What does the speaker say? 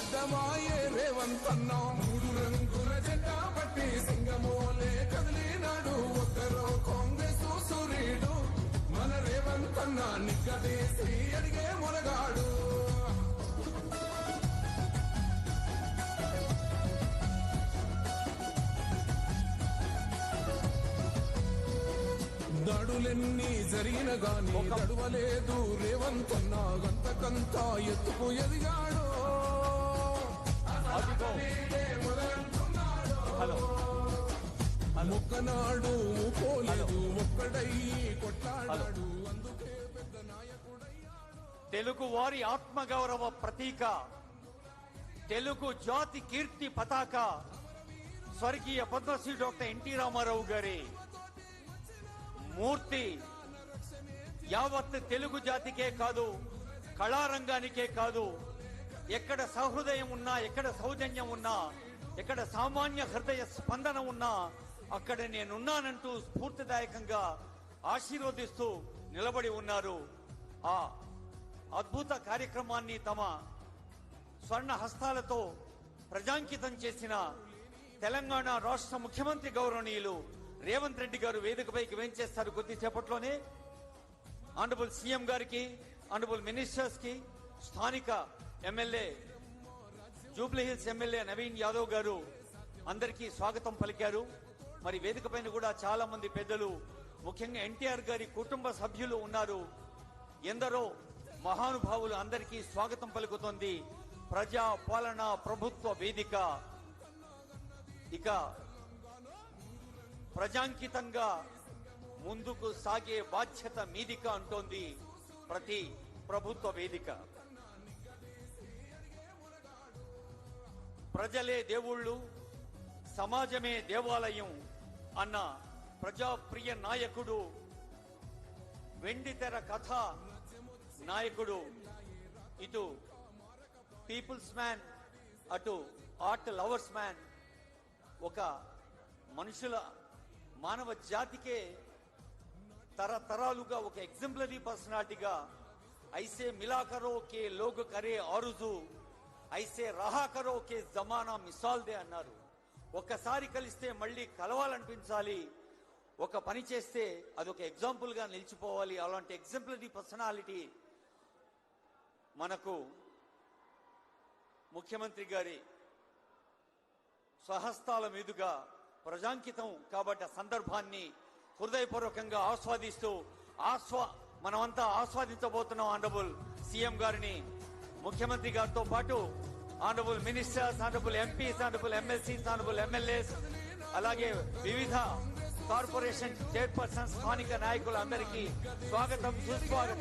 సిద్ధమాయే రేవంతన్నా మూడు రంగుల జెండా పట్టి సింగమోలే కదిలినాడు ఒక్కరో కాంగ్రెస్ సూర్యుడు మన రేవంతన్నా నిగ్గదీసి అడిగే మొనగాడు దాడులెన్ని జరిగిన గాని తడవలేదు రేవంతన్నా గంతకంతా ఎత్తుకు ఎదిగాడు మొక్కనాడు పోలేదు ఒక్కడై కొట్లాడాడు అందుకే పెద్ద నాయకుడయ్యాడు. తెలుగు వారి ఆత్మగౌరవ ప్రతీక, తెలుగు జాతి కీర్తి పతాక స్వర్గీయ పద్మశ్రీ డాక్టర్ ఎన్టీ రామారావు గారి మూర్తి యావత్ తెలుగు జాతికే కాదు, కళారంగానికే కాదు, ఎక్కడ సహృదయం ఉన్నా, ఎక్కడ సౌజన్యం ఉన్నా, ఎక్కడ సామాన్య హృదయ స్పందన ఉన్నా అక్కడ నేనున్నానంటూ స్ఫూర్తిదాయకంగా ఆశీర్వదిస్తూ నిలబడి ఉన్నారు. ఆ అద్భుత కార్యక్రమాన్ని తమ స్వర్ణ హస్తాలతో ప్రజాంకితం చేసిన తెలంగాణ రాష్ట్ర ముఖ్యమంత్రి గౌరవనీయులు రేవంత్ రెడ్డి గారు వేదికపైకి వేంచేస్తారు కొద్దిసేపట్లోనే. ఆనరబుల్ సీఎం గారికి, ఆనరబుల్ మినిస్టర్స్ కి, స్థానిక ఎమ్మెల్యే జూబ్లీహిల్స్ ఎమ్మెల్యే నవీన్ యాదవ్ గారు అందరికీ స్వాగతం పలికారు. మరి వేదిక పైన కూడా చాలా మంది పెద్దలు, ముఖ్యంగా ఎన్టీఆర్ గారి కుటుంబ సభ్యులు ఉన్నారు. ఎందరో మహానుభావులు అందరికీ స్వాగతం పలుకుతోంది ప్రజా పాలన ప్రభుత్వ వేదిక. ఇక ప్రజాంకితంగా ముందుకు సాగే బాధ్యత మీదిక అంటోంది ప్రతి ప్రభుత్వ వేదిక. ప్రజలే దేవుళ్ళు, సమాజమే దేవాలయం అన్న ప్రజాప్రియ నాయకుడు, వెండితెర కథ నాయకుడు, ఇటు పీపుల్స్ మ్యాన్, అటు ఆర్ట్ లవర్స్ మ్యాన్, ఒక మనుషుల మానవ జాతికే తరతరాలుగా ఒక ఎగ్జాంపులరీ పర్సనాలిటీగా ఐసే మిలా కరో కే లోగ్ కరే ఆరుజు, ఐసే రహా కరో కే జమానా మిసాల్ దే అన్నారు. ఒక్కసారి కలిస్తే మళ్ళీ కలవాలనిపించాలి, ఒక పని చేస్తే అదొక ఎగ్జాంపుల్ గా నిలిచిపోవాలి. అలాంటి ఎగ్జాంపులరీ పర్సనాలిటీ మనకు ముఖ్యమంత్రి గారి స్వహస్తాల మీదుగా ప్రజాంకితం కాబట్టి ఆ సందర్భాన్ని హృదయపూర్వకంగా ఆస్వాదిస్తూ మనమంతా ఆస్వాదించబోతున్నాం. ఆనరబుల్ సీఎం గారిని, ముఖ్యమంత్రి గారితో పాటు honourable ministers, honourable MPs, honourable MLCs, honourable MLAs, అలాగే వివిధ కార్పొరేషన్ చైర్పర్సన్, స్థానిక నాయకులు అందరికీ స్వాగతం, సుస్వాగతం.